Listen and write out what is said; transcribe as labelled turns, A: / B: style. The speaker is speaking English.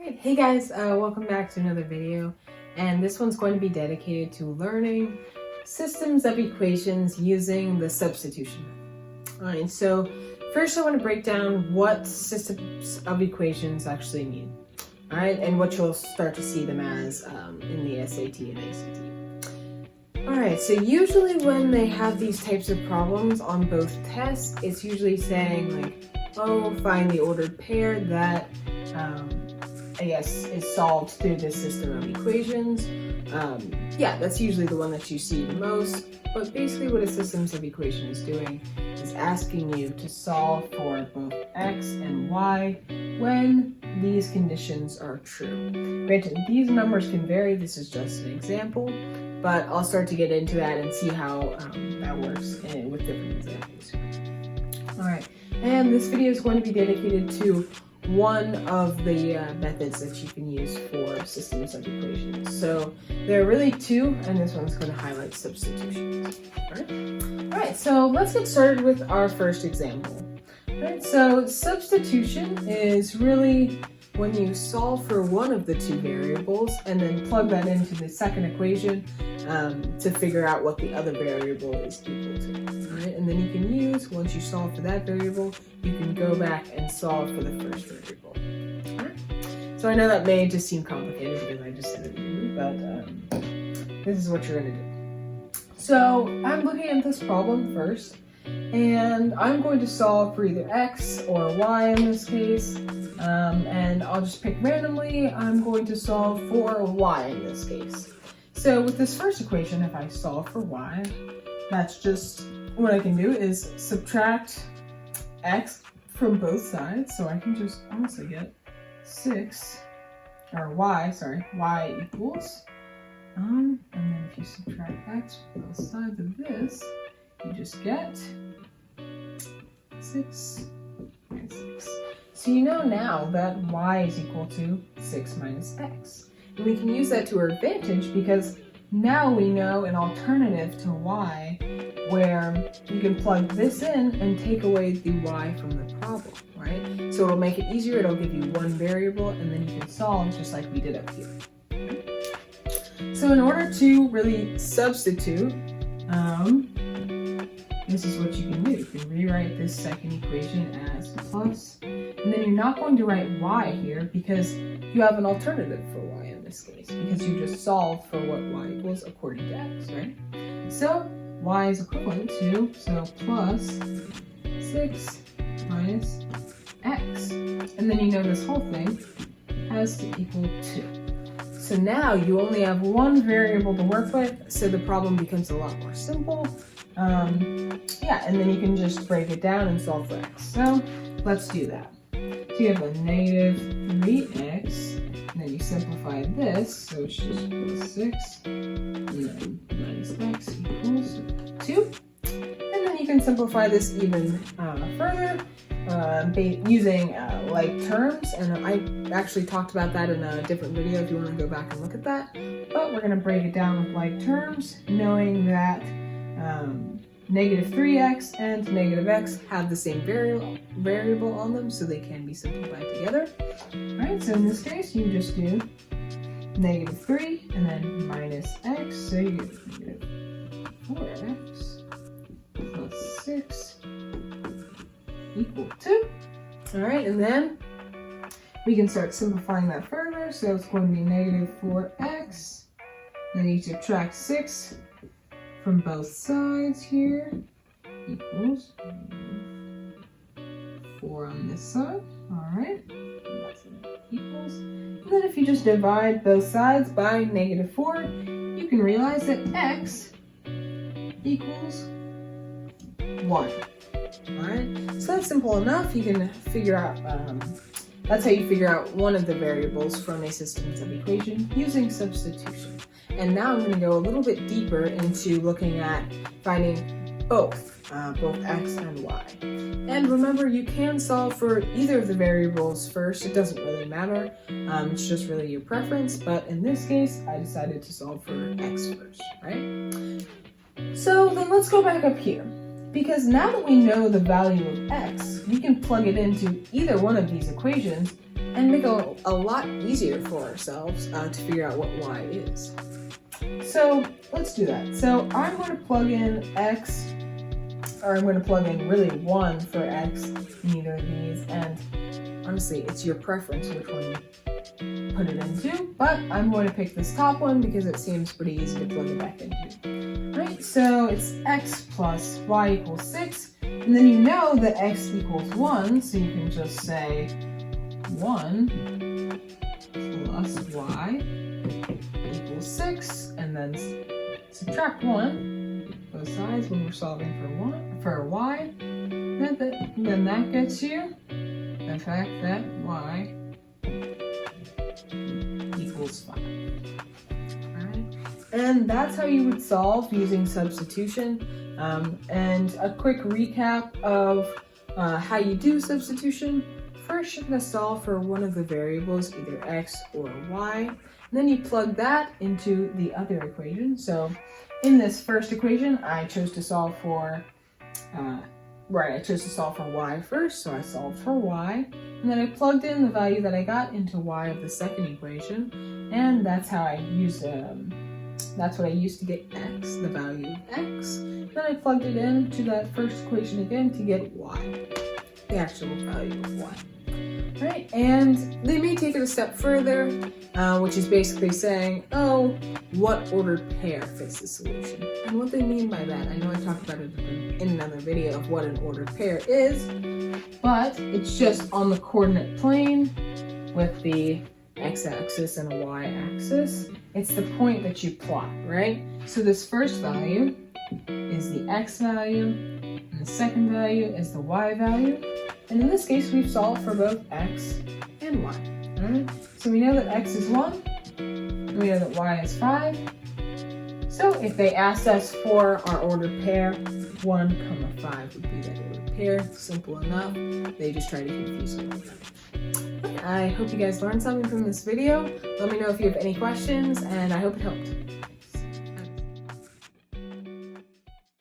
A: Great. Hey guys, welcome back to another video, and this one's going to be dedicated to learning systems of equations using the substitution method. Alright, so first I want to break down what systems of equations actually mean, alright, and what you'll start to see them as in the SAT and ACT. Alright, so usually when they have these types of problems on both tests, it's usually saying like, oh, find the ordered pair that is solved through this system of equations. Yeah, that's usually the one that you see the most, but basically what a systems of equation is doing is asking you to solve for both x and y when these conditions are true. Granted, these numbers can vary, this is just an example, but I'll start to get into that and see how that works with different examples. Alright, and this video is going to be dedicated to one of the methods that you can use for systems of equations. So there are really two, and this one's going to highlight substitution. Alright, so let's get started with our first example. Alright, so substitution is really when you solve for one of the two variables and then plug that into the second equation to figure out what the other variable is equal to. Alright, and then you can use, once you solve for that variable, you can go back and solve for the first variable. Alright? So I know that may just seem complicated because I just said it, but this is what you're going to do. So I'm looking at this problem first, and I'm going to solve for either x or y in this case, and I'll just pick randomly. I'm going to solve for y in this case. So with this first equation, if I solve for y, that's just what I can do is subtract x from both sides, so I can just honestly get 6, or y equals, and then if you subtract x from both sides of this, you just get 6 minus 6. So you know now that y is equal to 6 minus x. And we can use that to our advantage because now we know an alternative to y where you can plug this in and take away the y from the problem, right? So it'll make it easier, it'll give you one variable, and then you can solve just like we did up here. So in order to really substitute, this is what you can do. You can rewrite this second equation as plus, and then you're not going to write y here because you have an alternative for y in this case, because you just solved for what y equals according to x, right? So y is equivalent to, so plus 6 minus x. And then you know this whole thing has to equal 2. So now you only have one variable to work with, so the problem becomes a lot more simple. Yeah, and then you can just break it down and solve for x. So let's do that. So you have a negative 3x, and then you simplify this, so it's just plus 6, and then minus x equals 2. And then you can simplify this even further using like terms, and I actually talked about that in a different video if you want to go back and look at that. But we're going to break it down with like terms, knowing that negative 3x and negative x have the same variable on them, so they can be simplified together. Alright, so in this case, you just do negative 3 and then minus x, so you get negative 4x plus 6 equal 2. Alright, and then we can start simplifying that further, so it's going to be negative 4x, then you subtract 6 from both sides here, equals 4 on this side, alright, equals, and then if you just divide both sides by negative 4, you can realize that x equals 1, alright, so that's simple enough. You can figure out, that's how you figure out one of the variables from a systems of equation using substitution. And now I'm going to go a little bit deeper into looking at finding both x and y. And remember, you can solve for either of the variables first. It doesn't really matter. It's just really your preference. But in this case, I decided to solve for x first, right? So then let's go back up here. Because now that we know the value of x, we can plug it into either one of these equations and make it a lot easier for ourselves to figure out what y is. So let's do that. So I'm going to plug in x, or I'm going to plug in really 1 for x in either of these, and honestly, it's your preference which one you put it into, but I'm going to pick this top one because it seems pretty easy to plug it back into. Right, so it's x plus y equals 6, and then you know that x equals 1, so you can just say 1 plus y equals 6, and then subtract 1 both sides when we're solving for y, and then that gets you the fact that y equals 5. Alright? And that's how you would solve using substitution. And a quick recap of how you do substitution. First, you're going to solve for one of the variables, either x or y. And then you plug that into the other equation. So in this first equation, I chose to solve for y first, so I solved for y, and then I plugged in the value that I got into y of the second equation, and that's how I used, that's what I used to get x, the value of x. Then I plugged it into that first equation again to get y, the actual value of y. Right, and they may take it a step further, which is basically saying, oh, what ordered pair fits the solution? And what they mean by that, I know I talked about it in another video of what an ordered pair is, but it's just on the coordinate plane with the x-axis and a y-axis. It's the point that you plot, right? So this first value is the x value, and the second value is the y value. And in this case, we've solved for both x and y. Alright? So we know that x is 1, and we know that y is 5. So if they asked us for our ordered pair, 1, 5 would be that ordered pair. Simple enough. They just try to confuse you with that. I hope you guys learned something from this video. Let me know if you have any questions, and I hope it helped.